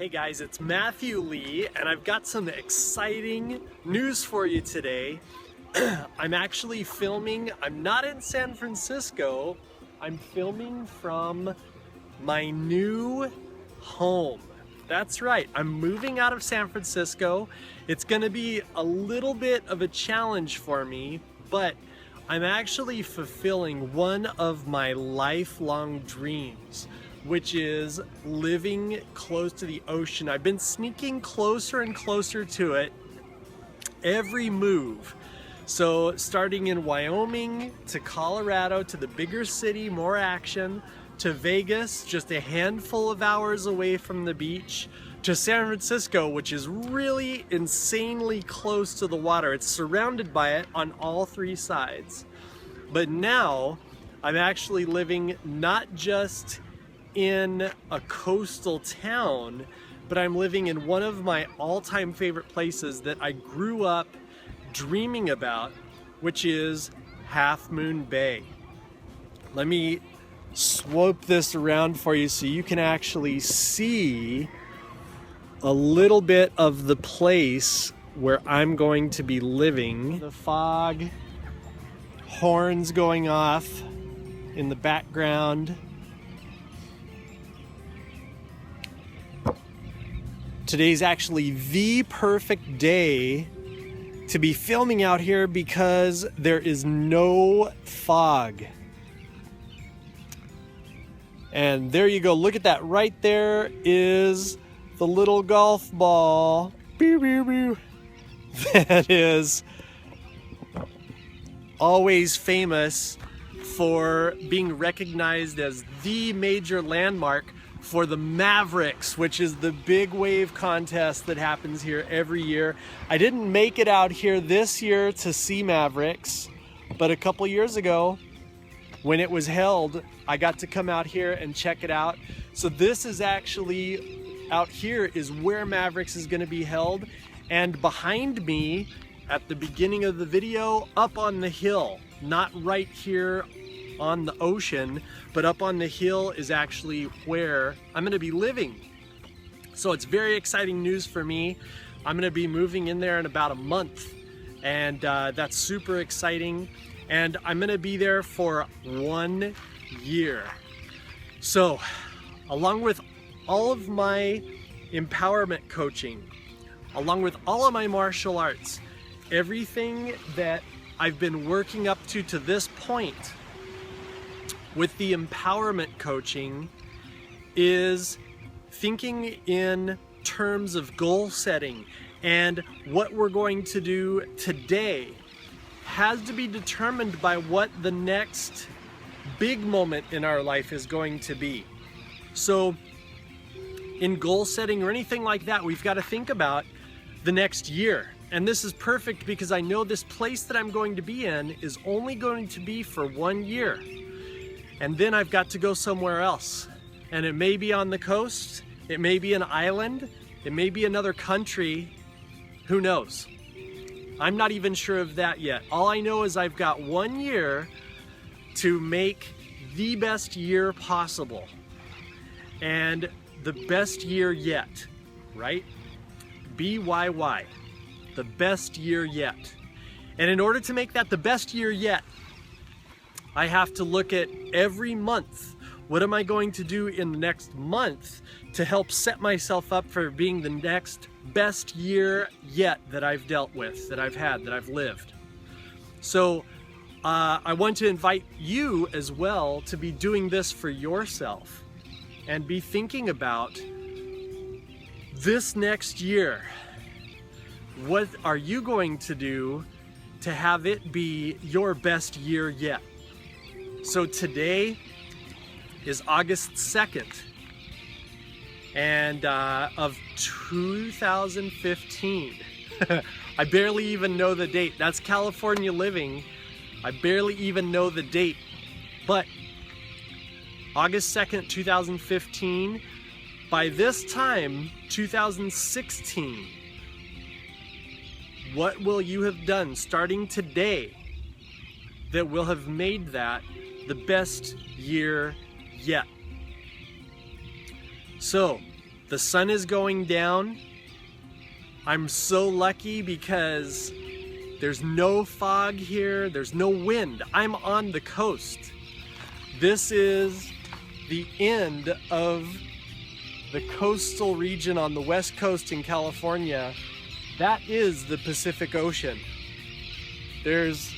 Hey guys, it's Matthew Lee, and I've got some exciting news for you today. I'm actually filming, I'm not in San Francisco, I'm filming from my new home. That's right, I'm moving out of San Francisco. It's gonna be a little bit of a challenge for me, but I'm actually fulfilling one of my lifelong dreams, which is living close to the ocean. I've been sneaking closer and closer to it every move. So starting in Wyoming to Colorado to the bigger city, more action, to Vegas, just a handful of hours away from the beach, to San Francisco, which is really insanely close to the water. It's surrounded by it on all three sides. But now I'm actually living not just in a coastal town, but I'm living in one of my all-time favorite places that I grew up dreaming about, which is Half Moon Bay. Let me swope this around for you so you can actually see a little bit of the place where I'm going to be living. The fog, horns going off in the background. Today's actually the perfect day to be filming out here because there is no fog. And there you go, look at that, right there is the little golf ball. That is always famous for being recognized as the major landmark for the Mavericks, which is the big wave contest that happens here every year. I didn't make it out here this year to see Mavericks, but a couple years ago when it was held, I got to come out here and check it out. So this is actually, out here is where Mavericks is gonna be held. And behind me, at the beginning of the video, up on the hill, not right here on the ocean, but up on the hill is actually where I'm gonna be living. So it's very exciting news for me. I'm gonna be moving in there in about a month, and that's super exciting. And I'm gonna be there for 1 year. So, along with all of my empowerment coaching, along with all of my martial arts, everything that I've been working up to this point with the empowerment coaching is thinking in terms of goal setting, and what we're going to do today has to be determined by what the next big moment in our life is going to be. So in goal setting or anything like that, we've got to think about the next year. And this is perfect because I know this place that I'm going to be in is only going to be for 1 year. And then I've got to go somewhere else. And it may be on the coast, it may be an island, it may be another country, who knows? I'm not even sure of that yet. All I know is I've got 1 year to make the best year possible. And the best year yet, right? BYY, the best year yet. And in order to make that the best year yet, I have to look at every month. What am I going to do in the next month to help set myself up for being the next best year yet that I've dealt with, that I've had, that I've lived? So I want to invite you as well to be doing this for yourself and be thinking about this next year. What are you going to do to have it be your best year yet? So today is August 2nd and of 2015. I barely even know the date. That's California living. I barely even know the date. But August 2nd, 2015, by this time, 2016, what will you have done starting today that will have made that the best year yet? So The sun is going down. I'm so lucky because there's no fog here, there's no wind. I'm on the coast. This is the end of the coastal region on the west coast in California. That is the Pacific Ocean. There's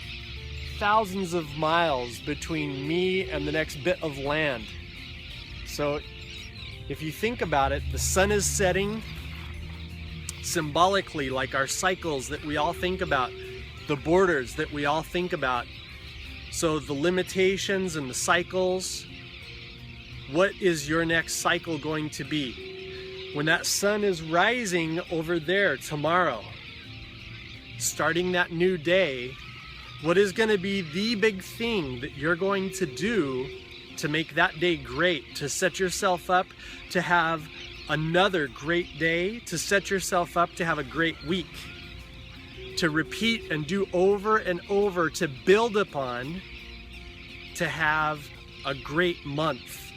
thousands of miles between me and the next bit of land. So if you think about it, the sun is setting symbolically, like our cycles that we all think about, the borders that we all think about. So the limitations and the cycles, what is your next cycle going to be? When that sun is rising over there tomorrow, starting that new day, what is going to be the big thing that you're going to do to make that day great, to set yourself up to have another great day, to set yourself up to have a great week, to repeat and do over and over, to build upon, to have a great month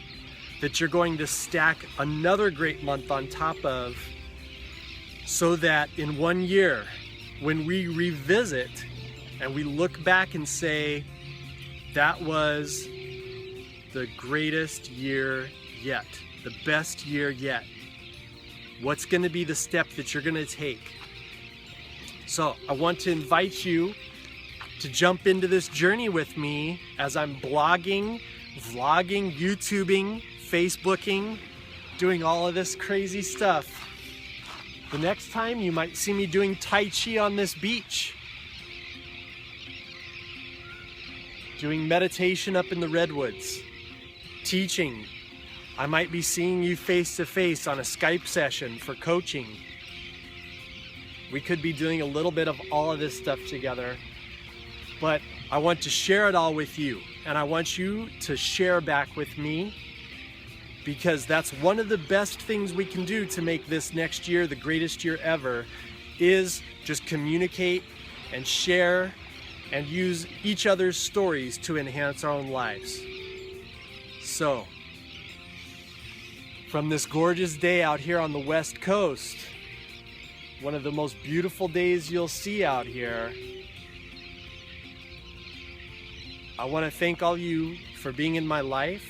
that you're going to stack another great month on top of, so that in 1 year, when we revisit and we look back and say, that was the greatest year yet, the best year yet. What's going to be the step that you're going to take? So I want to invite you to jump into this journey with me as I'm blogging, vlogging, YouTubing, Facebooking, doing all of this crazy stuff. The next time you might see me doing Tai Chi on this beach, doing meditation up in the redwoods, teaching. I might be seeing you face to face on a Skype session for coaching. We could be doing a little bit of all of this stuff together, but I want to share it all with you, and I want you to share back with me, because that's one of the best things we can do to make this next year the greatest year ever, is just communicate and share and use each other's stories to enhance our own lives. So, from this gorgeous day out here on the West Coast, one of the most beautiful days you'll see out here, I want to thank all you for being in my life,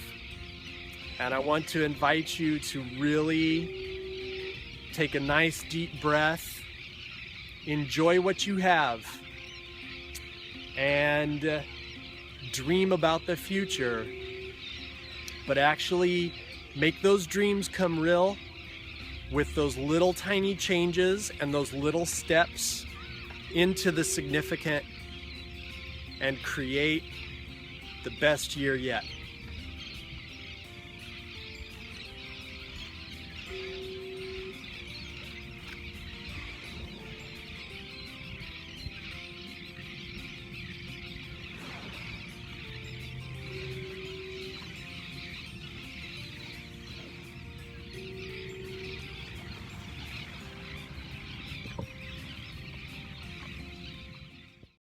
and I want to invite you to really take a nice deep breath, enjoy what you have, and dream about the future, but actually make those dreams come real with those little tiny changes and those little steps into the significant, and create the best year yet.